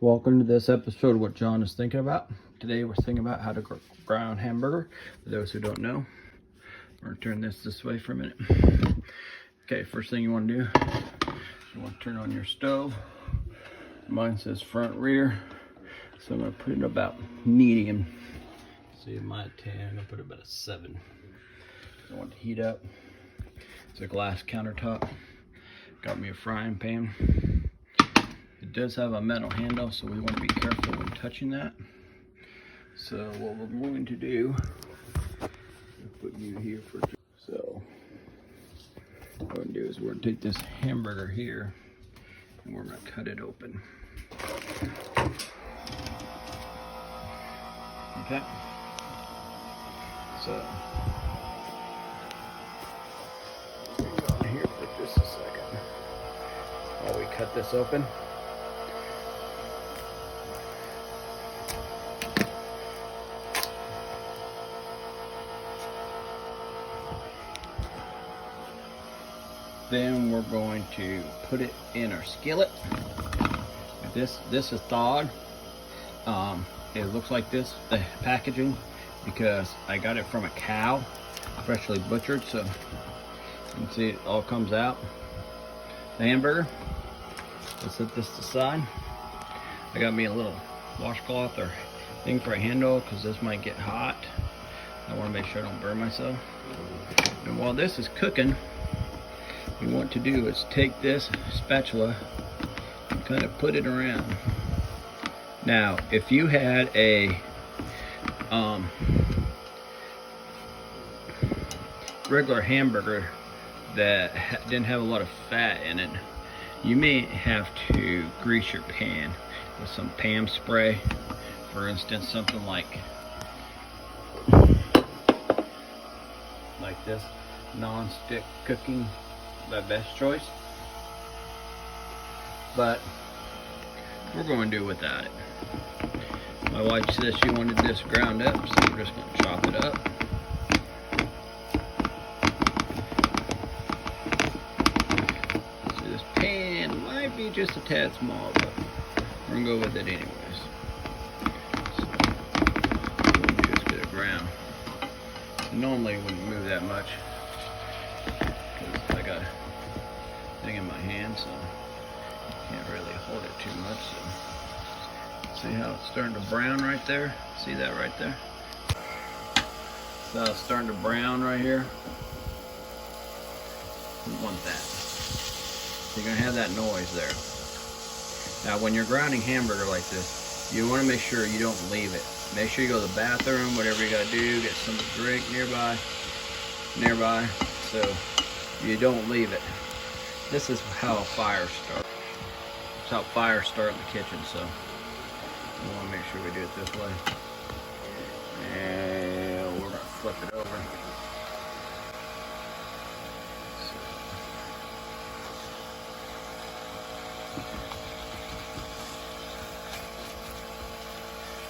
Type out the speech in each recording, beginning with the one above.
Welcome to this episode of What John is Thinking About. Today we're thinking about how to brown hamburger. For those who don't know, we're going to turn this way for a minute. Okay, first thing you want to do, you want to turn on your stove. Mine says front rear, so I'm going to put it about medium. See, my 10, I'm going to put it about a 7. I want to heat up. It's a glass countertop. Got me a frying pan. It does have a metal handle, so we want to be careful when touching that. So what we're going to do, I'll put you here for, so what we're going to do is we're going to take this hamburger here and we're going to cut it open. Okay. So go on here for just a second while we cut this open. Then we're going to put it in our skillet. This is thawed. It looks like this, the packaging, because I got it from a cow, freshly butchered. So you can see it all comes out. The hamburger. Let's set this aside. I got me a little washcloth or thing for a handle because this might get hot. I want to make sure I don't burn myself. And while this is cooking, what you want to do is take this spatula and kind of put it around. Now, if you had a regular hamburger that didn't have a lot of fat in it, you may have to grease your pan with some Pam spray. For instance, something like this non-stick cooking, my best choice, but we're going to do without it. My wife says she wanted this ground up, so we're just going to chop it up. So this pan might be just a tad small, but we're going to go with it anyways. So what we'll do is get it ground. Normally wouldn't move that much because I got a thing in my hand, so can't really hold it too much. So see how it's starting to brown right there? See that right there? So it's starting to brown right here. We want that. So you're gonna have that noise there. Now when you're grinding hamburger like this, you want to make sure you don't leave it. Make sure you go to the bathroom, whatever you gotta do, get some to drink nearby, so you don't leave it. This is how a fire starts. It's how fires start in the kitchen, so we want to make sure we do it this way. And we're gonna flip it over.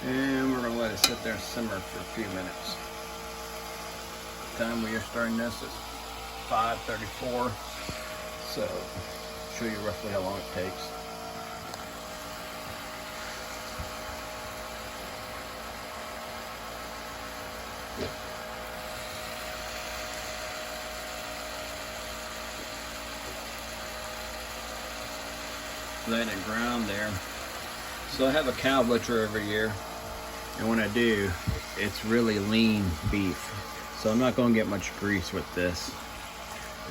And we're going to let it sit there and simmer for a few minutes. The time we are starting this is 5:34. So, I'll show you roughly how long it takes. Let it ground there. So I have a cow butcher every year. And when I do, it's really lean beef. So I'm not going to get much grease with this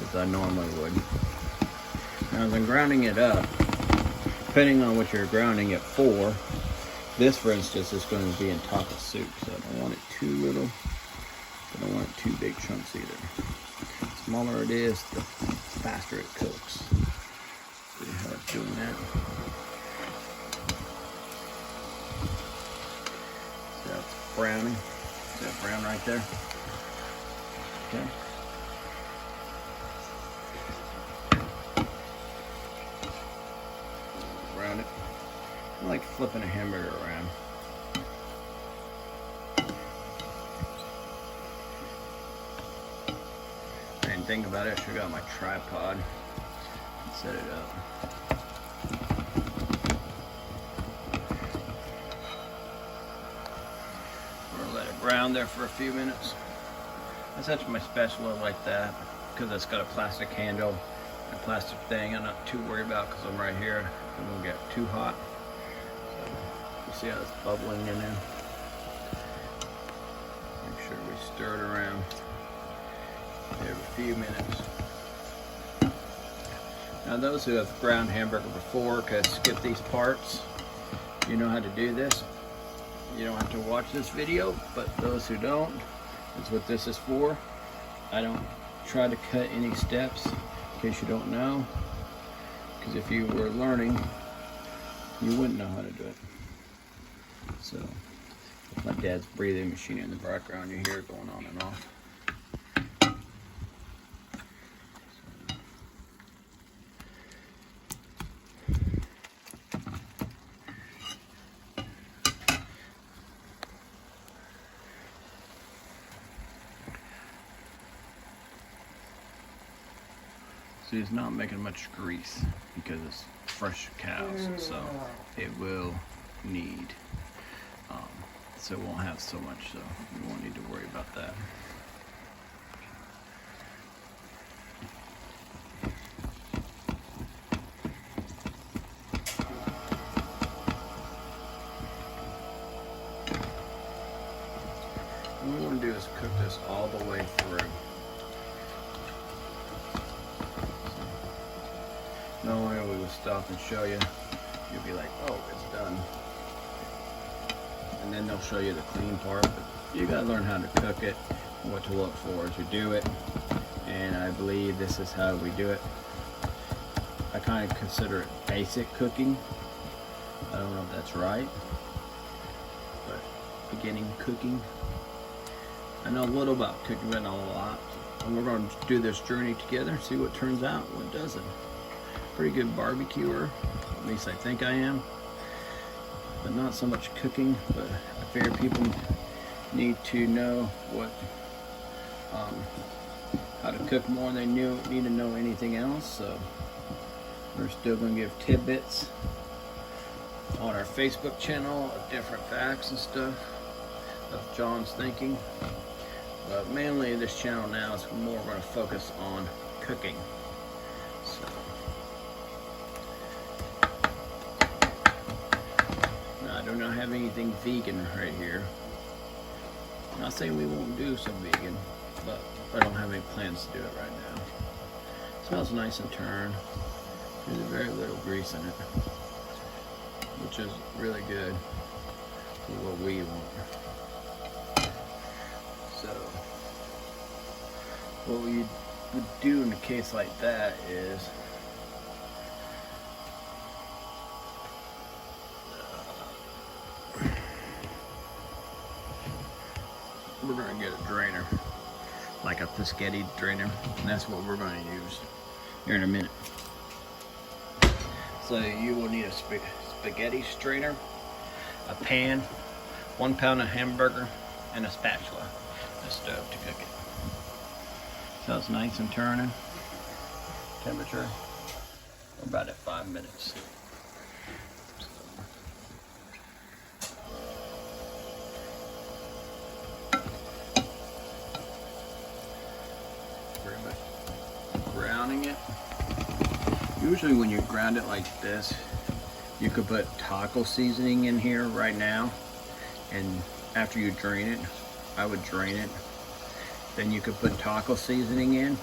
as I normally would. Now as I'm grounding it up, depending on what you're grounding it for, this for instance is going to be in taco soup. So I don't want it too little, but I don't want it too big chunks either. The smaller it is, the faster it cooks. See how it's doing that? Browning. Is that brown right there? Okay. Brown it. I like flipping a hamburger around. I didn't think about it. I should have got my tripod and set it up. around there for a few minutes. I set my spatula like that because it's got a plastic handle and a plastic thing. I'm not too worried about because I'm right here. It won't get too hot. So you see how it's bubbling in there? Make sure we stir it around every few minutes. Now those who have ground hamburger before can skip these parts. You know how to do this. You don't have to watch this video, but those who don't, that's what this is for. I don't try to cut any steps in case you don't know, because if you were learning, you wouldn't know how to do it. So my dad's breathing machine in the background, you hear it going on and off. See, it's not making much grease because it's fresh cows, so it will need, so it won't have so much, so you won't need to worry about that. What we want to do is cook this all the way through. Normally we would stop and show you, you'll be like, oh, it's done. And then they'll show you the clean part, but you gotta learn how to cook it, what to look for as you do it. And I believe this is how we do it. I kind of consider it basic cooking. I don't know if that's right, but beginning cooking. I know a little about cooking, but not a lot. And we're going to do this journey together, see what turns out, what doesn't. Pretty good barbecuer, at least I think I am, but not so much cooking. But I figure people need to know what how to cook more than they need to know anything else. So we're still going to give tidbits on our Facebook channel of different facts and stuff of John's thinking, but mainly this channel now is more going to focus on cooking. So I do not have anything vegan right here. I'm not saying we won't do some vegan, but I don't have any plans to do it right now. It smells nice and turned. There's very little grease in it, which is really good for what we want. So what we would do in a case like that is we're going to get a drainer, like a Pescetti drainer, and that's what we're going to use here in a minute. So you will need a spaghetti strainer, a pan, 1 pound of hamburger, and a spatula, a stove to cook it. So it's nice and turning. Temperature, we're about at 5 minutes. Grounding it. Usually when you ground it like this, you could put taco seasoning in here right now, and after you drain it, I would drain it, then you could put taco seasoning in,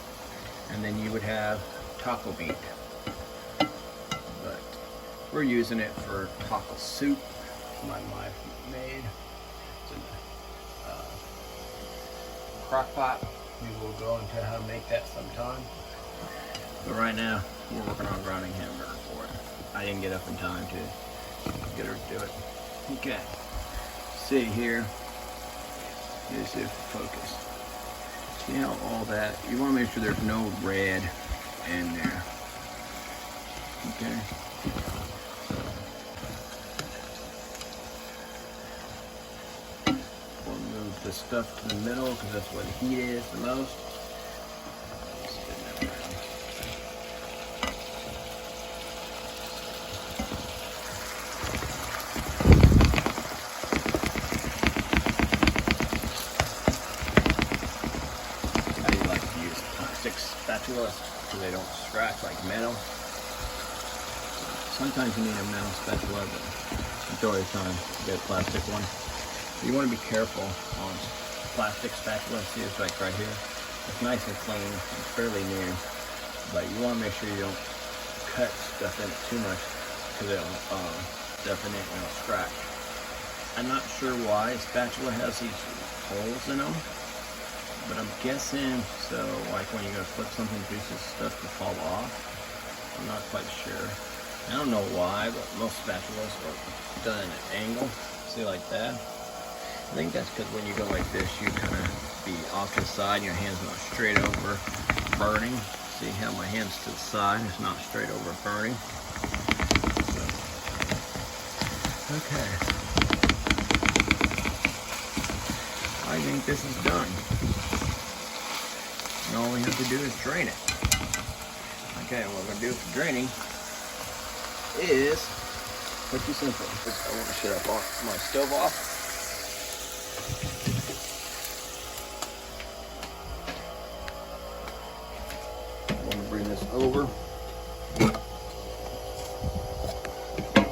and then you would have taco meat. But we're using it for taco soup my wife made. It's in a crock pot. We will go into how to make that sometime. But right now, we're working on grounding hamburger for it. I didn't get up in time to get her to do it. Okay. See here. Here's the focus. See how all that, you want to make sure there's no red in there. Okay. We'll move the stuff to the middle because that's where the heat is the most. scratch like metal. Sometimes you need a metal spatula, but majority of the time you get a plastic one. You want to be careful on plastic spatula. See, it's like right here. It's nice and clean. It's fairly new, but you want to make sure you don't cut stuff in it too much because it'll definitely scratch. I'm not sure why a spatula has these holes in them, but I'm guessing so like when you're gonna flip something, pieces stuff to fall off. I'm not quite sure. I don't know why, but most spatulas are done at an angle. See, like that. I think that's because when you go like this, you kind of be off to the side, and your hand's not straight over burning. See how my hand's to the side, it's not straight over burning. So, okay. I think this is done. And all we have to do is drain it. Okay, what we're gonna do for draining is pretty simple. I want to shut up my stove off. Over,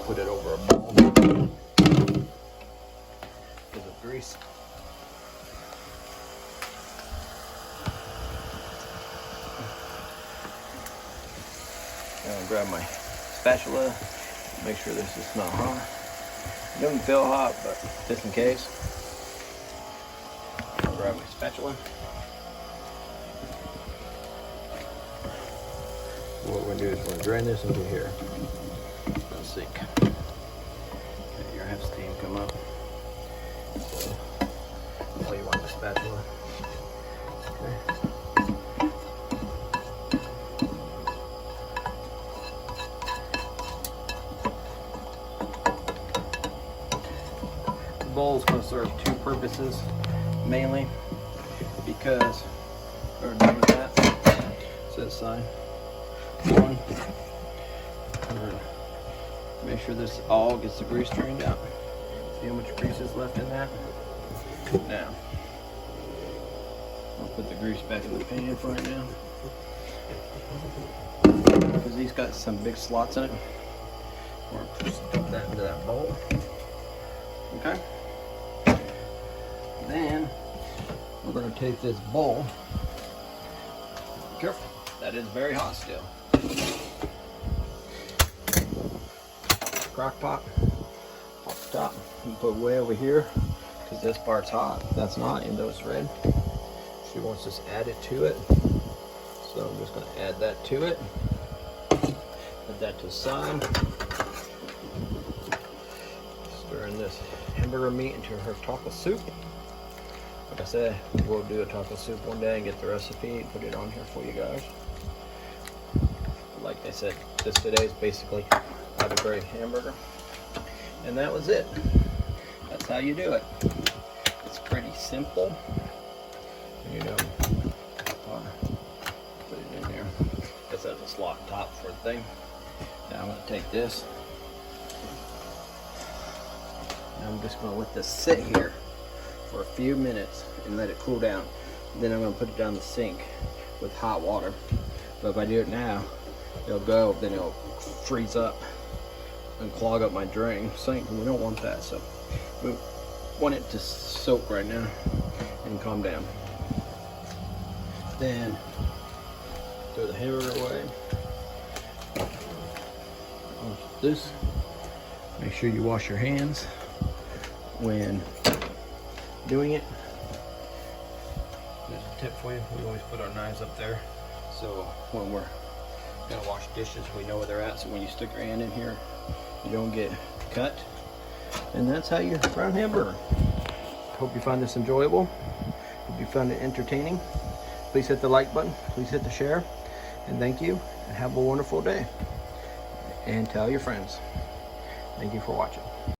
put it over a bowl with the grease. I'm gonna grab my spatula, make sure this is not hot. It doesn't feel hot, but just in case, I'll grab my spatula. What we're gonna do is we're gonna drain this into here, the sink. Okay, you're gonna have steam come up. So, while you want the spatula. Okay. The bowl is gonna serve two purposes, mainly because we're done with that. Set aside. One, make sure this all gets the grease drained out. See how much grease is left in that? Now, I'll put the grease back in the pan for right now. Because these got some big slots in it. We're going to just dump that into that bowl. Okay? Then, we're going to take this bowl. Be careful, that is very hot still. Crock pot off the top and put way over here because this part's hot. That's not, even though it's red. She wants us to add it to it, so I'm just going to add that to it. Put that to the side. Stirring this hamburger meat into her taco soup. Like I said, we'll do a taco soup one day and get the recipe, put it on here for you guys. Like I said, this today is basically how to grate hamburger, and that was it. That's how you do it. It's pretty simple. You know, put it in there. This has a slot top for the thing. Now I'm going to take this. Now I'm just going to let this sit here for a few minutes and let it cool down. Then I'm going to put it down the sink with hot water. But if I do it now, it'll go, then it'll freeze up and clog up my drain sink, and we don't want that. So we want it to soak right now and calm down. Then throw the hamburger away. This, make sure you wash your hands when doing it. There's a tip for you. We always put our knives up there, so when we're gonna wash dishes, we know where they're at, so when you stick your hand in here, you don't get cut. And that's how you brown hamburger. Hope you find this enjoyable. Hope you found it entertaining. Please hit the like button, please hit the share, and thank you, and have a wonderful day. And tell your friends. Thank you for watching.